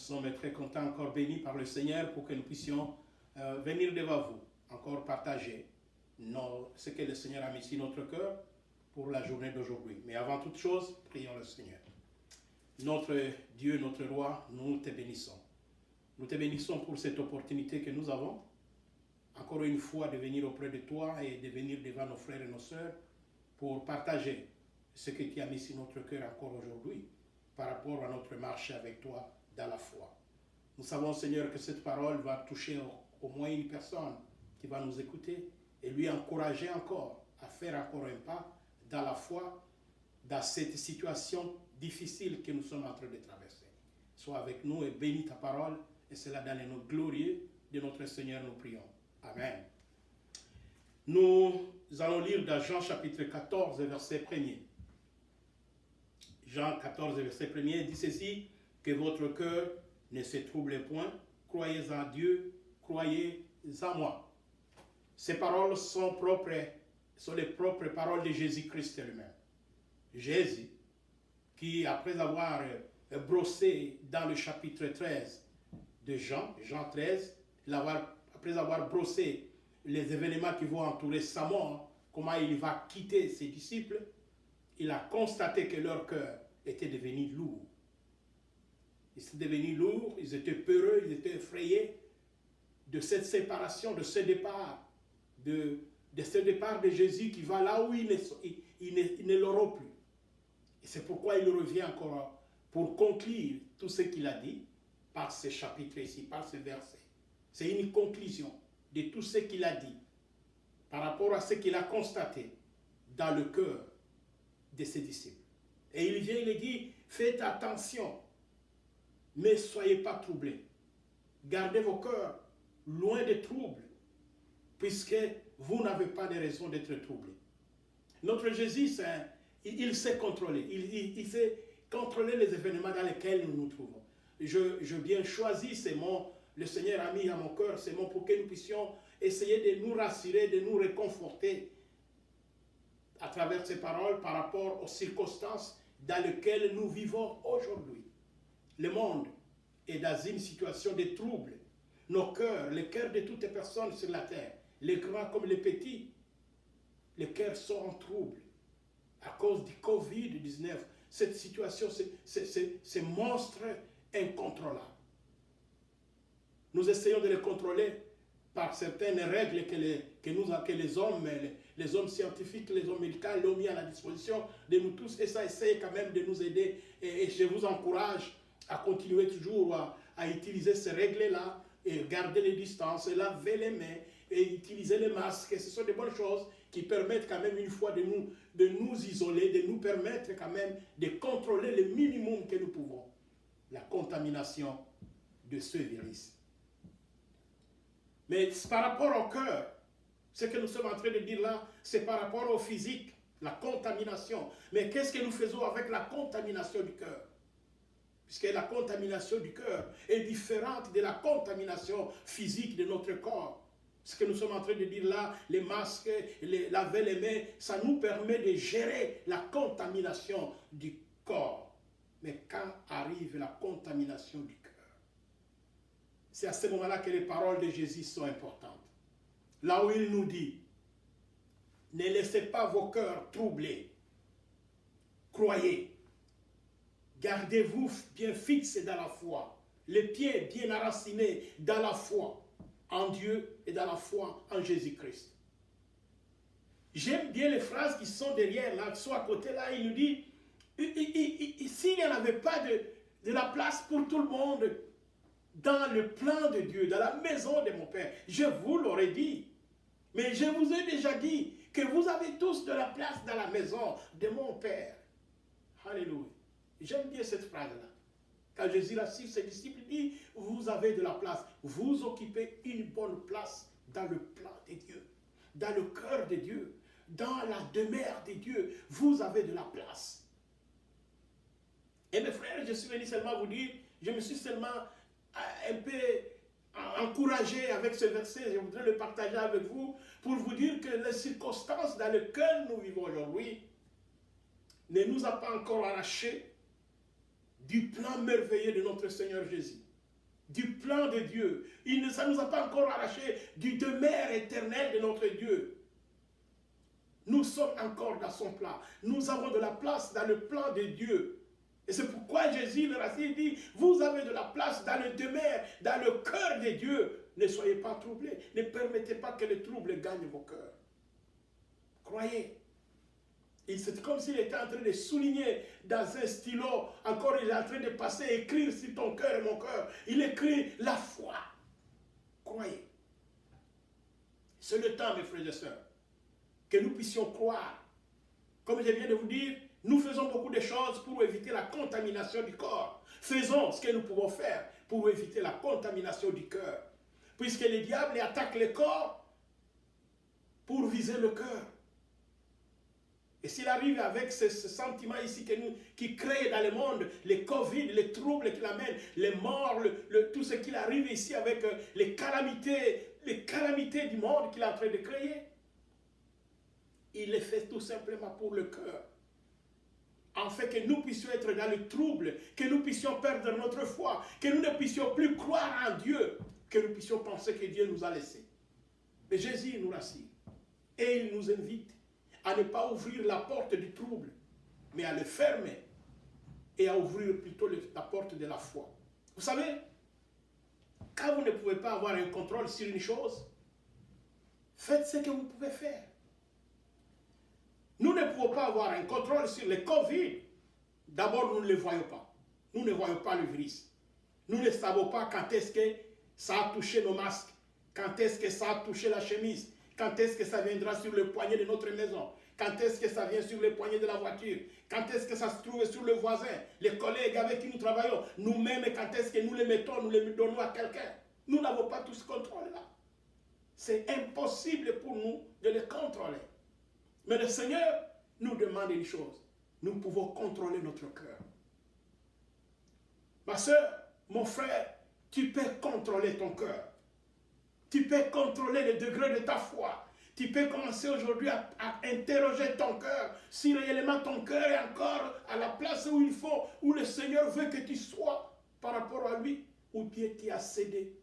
sommes très contents, encore bénis par le Seigneur pour que nous puissions venir devant vous, encore partager ce que le Seigneur a mis sur notre cœur pour la journée d'aujourd'hui. Mais avant toute chose, prions le Seigneur. Notre Dieu, notre Roi, nous te bénissons. Nous te bénissons pour cette opportunité que nous avons, encore une fois, de venir auprès de toi et de venir devant nos frères et nos sœurs pour partager ce que tu as mis sur notre cœur encore aujourd'hui par rapport à notre marche avec toi dans la foi. Nous savons, Seigneur, que cette parole va toucher au moins une personne qui va nous écouter et lui encourager encore à faire encore un pas dans la foi, dans cette situation difficile que nous sommes en train de traverser. Sois avec nous et bénis ta parole, et cela dans le nom glorieux de notre Seigneur, nous prions. Amen. Nous allons lire dans Jean chapitre 14, verset 1er. Jean 14, verset 1er dit ceci, que votre cœur ne se trouble point, croyez en Dieu, croyez en moi. Ces paroles sont les propres paroles de Jésus-Christ lui-même. Jésus, qui après avoir brossé dans le chapitre 13 de Jean 13, après avoir brossé les événements qui vont entourer sa mort, comment il va quitter ses disciples, il a constaté que leur cœur était devenu lourd. Ils étaient devenus lourds, ils étaient peureux, ils étaient effrayés de cette séparation, de ce départ, de ce départ de Jésus qui va là où ils ne l'auront plus. Et c'est pourquoi il revient encore pour conclure tout ce qu'il a dit par ce chapitre ici, par ce verset. C'est une conclusion de tout ce qu'il a dit par rapport à ce qu'il a constaté dans le cœur de ses disciples. Et il vient, il dit, faites attention, mais ne soyez pas troublés. Gardez vos cœurs loin des troubles, puisque vous n'avez pas de raison d'être troublés. Notre Jésus, il sait contrôler. Il sait contrôler les événements dans lesquels nous nous trouvons. Je bien choisi ces mots, le Seigneur a mis à mon cœur ces mots pour que nous puissions essayer de nous rassurer, de nous réconforter à travers ces paroles par rapport aux circonstances dans lesquelles nous vivons aujourd'hui. Le monde est dans une situation de trouble. Nos cœurs, les cœurs de toutes les personnes sur la terre, les grands comme les petits, les cœurs sont en trouble à cause du Covid-19. Cette situation, ce monstre incontrôlable. Nous essayons de les contrôler par certaines règles que les hommes scientifiques, les hommes médicaux l'ont mis à la disposition de nous tous, et ça essaye quand même de nous aider. Et je vous encourage à continuer toujours à utiliser ces règles-là, et garder les distances, et laver les mains, et utiliser les masques. Et ce sont des bonnes choses qui permettent quand même une fois de nous isoler, de nous permettre quand même de contrôler le minimum que nous pouvons, la contamination de ce virus. Mais par rapport au cœur, ce que nous sommes en train de dire là, c'est par rapport au physique, la contamination. Mais qu'est-ce que nous faisons avec la contamination du cœur? Puisque la contamination du cœur est différente de la contamination physique de notre corps. Ce que nous sommes en train de dire là, les masques, laver les mains, ça nous permet de gérer la contamination du corps. Mais quand arrive la contamination du cœur, c'est à ce moment-là que les paroles de Jésus sont importantes. Là où il nous dit, ne laissez pas vos cœurs troublés. Croyez. Gardez-vous bien fixés dans la foi. Les pieds bien enracinés dans la foi en Dieu et dans la foi en Jésus-Christ. J'aime bien les phrases qui sont derrière, là, soit à côté, là, il nous dit, s'il n'y en avait pas de la place pour tout le monde, dans le plan de Dieu, dans la maison de mon Père, je vous l'aurais dit. Mais je vous ai déjà dit que vous avez tous de la place dans la maison de mon Père. Alléluia. J'aime bien cette phrase-là. Quand Jésus rassure ses disciples, il dit, vous avez de la place. Vous occupez une bonne place dans le plan de Dieu, dans le cœur de Dieu, dans la demeure de Dieu. Vous avez de la place. Et mes frères, je suis venu seulement vous dire, je me suis seulement un peu encouragé avec ce verset, je voudrais le partager avec vous, pour vous dire que les circonstances dans lesquelles nous vivons aujourd'hui ne nous a pas encore arrachés du plan merveilleux de notre Seigneur Jésus. du plan de Dieu. Ça ne nous a pas encore arraché du demeure éternel de notre Dieu. Nous sommes encore dans son plan. Nous avons de la place dans le plan de Dieu. Et c'est pourquoi Jésus leur a dit, vous avez de la place dans le demeure, dans le cœur de Dieu. Ne soyez pas troublés. Ne permettez pas que le trouble gagne vos cœurs. Croyez. C'est comme s'il était en train de souligner dans un stylo, encore il est en train de passer, écrire sur ton cœur et mon cœur. Il écrit la foi. Croyez. C'est le temps, mes frères et sœurs, que nous puissions croire. Comme je viens de vous dire, nous faisons beaucoup de choses pour éviter la contamination du corps. Faisons ce que nous pouvons faire pour éviter la contamination du cœur. Puisque le diable attaque le corps pour viser le cœur. Et s'il arrive avec ce sentiment ici qui crée dans le monde, les Covid, les troubles qu'il amène, les morts, tout ce qu'il arrive ici avec les calamités du monde qu'il est en train de créer, il le fait tout simplement pour le cœur. En fait que nous puissions être dans le trouble, que nous puissions perdre notre foi, que nous ne puissions plus croire en Dieu, que nous puissions penser que Dieu nous a laissés. Mais Jésus nous rassure. Et il nous invite à ne pas ouvrir la porte du trouble, mais à le fermer et à ouvrir plutôt la porte de la foi. Vous savez, quand vous ne pouvez pas avoir un contrôle sur une chose, faites ce que vous pouvez faire. Nous ne pouvons pas avoir un contrôle sur le Covid. D'abord, nous ne le voyons pas. Nous ne voyons pas le virus. Nous ne savons pas quand est-ce que ça a touché nos masques, quand est-ce que ça a touché la chemise, quand est-ce que ça viendra sur le poignet de notre maison, quand est-ce que ça vient sur le poignet de la voiture, quand est-ce que ça se trouve sur le voisin, les collègues avec qui nous travaillons, nous-mêmes, quand est-ce que nous les mettons, nous les donnons à quelqu'un. Nous n'avons pas tout ce contrôle-là. C'est impossible pour nous de le contrôler. Mais le Seigneur nous demande une chose. Nous pouvons contrôler notre cœur. Ma soeur, mon frère, tu peux contrôler ton cœur. Tu peux contrôler le degré de ta foi. Tu peux commencer aujourd'hui à interroger ton cœur. Si réellement ton cœur est encore à la place où il faut, où le Seigneur veut que tu sois par rapport à lui, ou bien tu as cédé.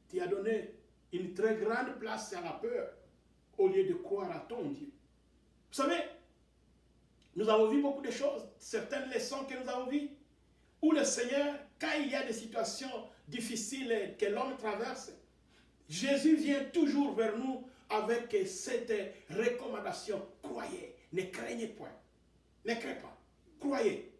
Tu as donné une très grande place à la peur au lieu de croire à ton Dieu. Vous savez, nous avons vu beaucoup de choses, certaines leçons que nous avons vues, où le Seigneur, quand il y a des situations difficiles que l'homme traverse, Jésus vient toujours vers nous avec cette recommandation. Croyez, ne craignez point. Ne craignez pas, croyez.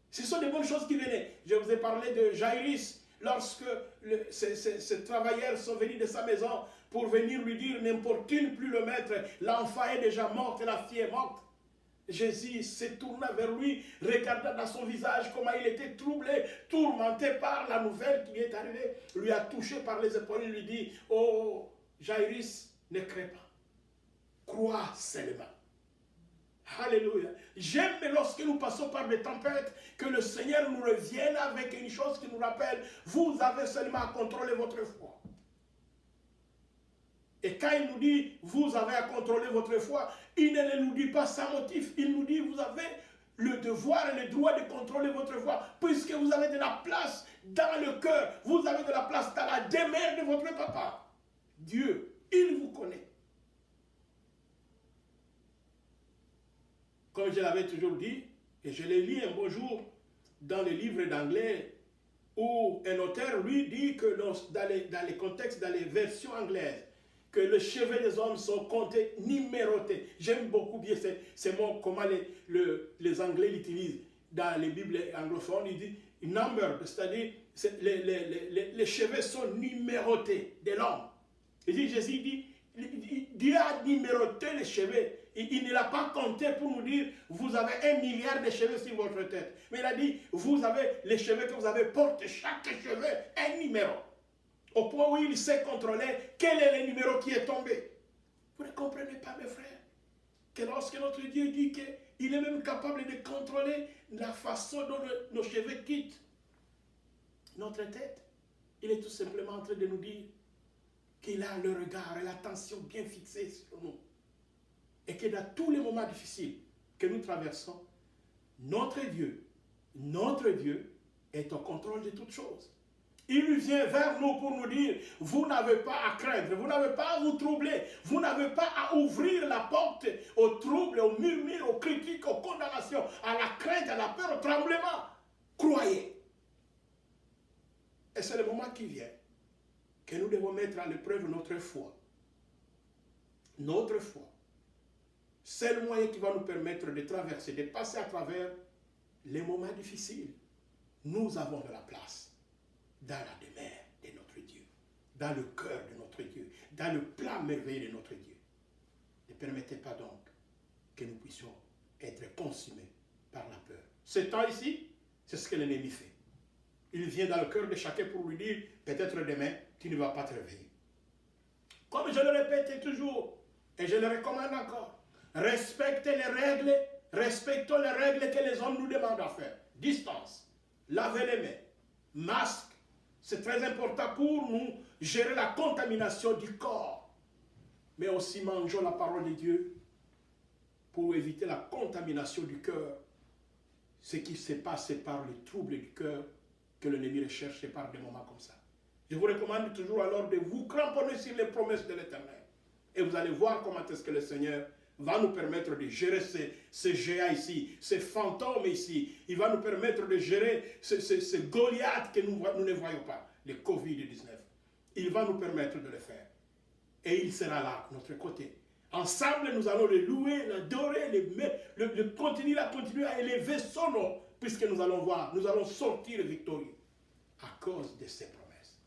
Ce sont des bonnes choses qui venaient. Je vous ai parlé de Jairus, lorsque ces travailleurs sont venus de sa maison pour venir lui dire, n'importune plus le maître, l'enfant est déjà mort et la fille est morte. Jésus se tourna vers lui, regarda dans son visage comment il était troublé, tourmenté par la nouvelle qui lui est arrivée, lui a touché par les épaules, il lui dit, oh Jairus, ne crains pas, crois seulement. Alléluia. J'aime lorsque nous passons par des tempêtes, que le Seigneur nous revienne avec une chose qui nous rappelle, vous avez seulement à contrôler votre foi. Et quand il nous dit, vous avez à contrôler votre foi, il ne nous dit pas sans motif. Il nous dit, vous avez le devoir et le droit de contrôler votre foi, puisque vous avez de la place dans le cœur. Vous avez de la place dans la demeure de votre papa. Dieu, il vous connaît. Comme je l'avais toujours dit, et je l'ai lu un beau jour dans le livre d'anglais, où un auteur, lui, dit que dans les contextes, dans les versions anglaises, que les cheveux des hommes sont comptés, numérotés. J'aime beaucoup bien ces mots, comment les Anglais l'utilisent. Dans les Bibles anglophones, il dit number, c'est-à-dire les cheveux sont numérotés de l'homme. Il dit, Jésus dit, Dieu a numéroté les cheveux. Il ne l'a pas compté pour nous dire, vous avez 1 milliard de cheveux sur votre tête. Mais il a dit, vous avez les cheveux que vous avez, portent chaque cheveu un numéro. Au point où il sait contrôler quel est le numéro qui est tombé. Vous ne comprenez pas, mes frères, que lorsque notre Dieu dit qu'il est même capable de contrôler la façon dont nos cheveux quittent notre tête, il est tout simplement en train de nous dire qu'il a le regard et l'attention bien fixée sur nous. Et que dans tous les moments difficiles que nous traversons, notre Dieu est au contrôle de toutes choses. Il vient vers nous pour nous dire, vous n'avez pas à craindre, vous n'avez pas à vous troubler, vous n'avez pas à ouvrir la porte aux troubles, aux murmures, aux critiques, aux condamnations, à la crainte, à la peur, au tremblement. Croyez. Et c'est le moment qui vient que nous devons mettre à l'épreuve notre foi. Notre foi. C'est le moyen qui va nous permettre de traverser, de passer à travers les moments difficiles. Nous avons de la place dans la demeure de notre Dieu, dans le cœur de notre Dieu, dans le plan merveilleux de notre Dieu. Ne permettez pas donc que nous puissions être consumés par la peur. Ce temps ici, c'est ce que l'ennemi fait. Il vient dans le cœur de chacun pour lui dire, peut-être demain, tu ne vas pas te réveiller. Comme je le répète toujours, et je le recommande encore, respectez les règles, respectons les règles que les hommes nous demandent à faire. Distance, laver les mains, masque, c'est très important pour nous gérer la contamination du corps. Mais aussi mangeons la parole de Dieu pour éviter la contamination du cœur. Ce qui se passe par le trouble du cœur que l'ennemi recherche par des moments comme ça. Je vous recommande toujours alors de vous cramponner sur les promesses de l'Éternel. Et vous allez voir comment est-ce que le Seigneur va nous permettre de gérer ces géants ici, ces fantômes ici. Il va nous permettre de gérer ces Goliaths que nous ne voyons pas, le Covid-19. Il va nous permettre de le faire. Et il sera là, à notre côté. Ensemble, nous allons le louer, l'adorer, continuer à élever son nom, puisque nous allons voir, nous allons sortir victorieux à cause de ses promesses.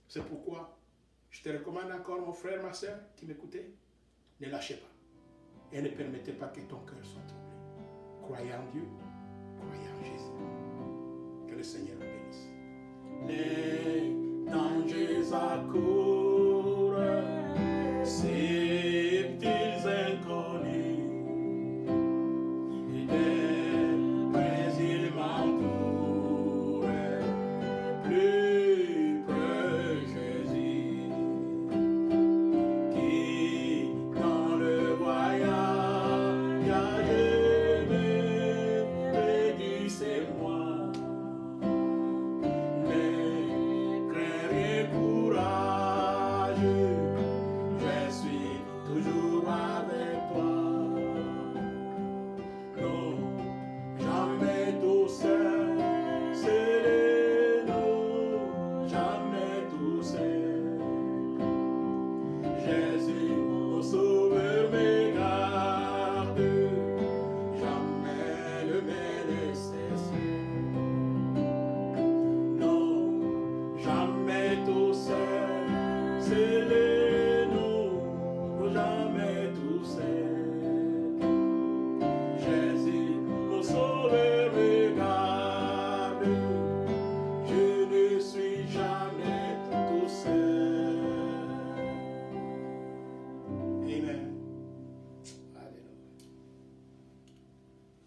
C'est pourquoi je te recommande encore, mon frère, ma soeur, qui m'écoutait, ne lâchez pas. Et ne permettez pas que ton cœur soit troublé. Croyez en Dieu, croyez en Jésus. Que le Seigneur vous bénisse. Les dangers à cause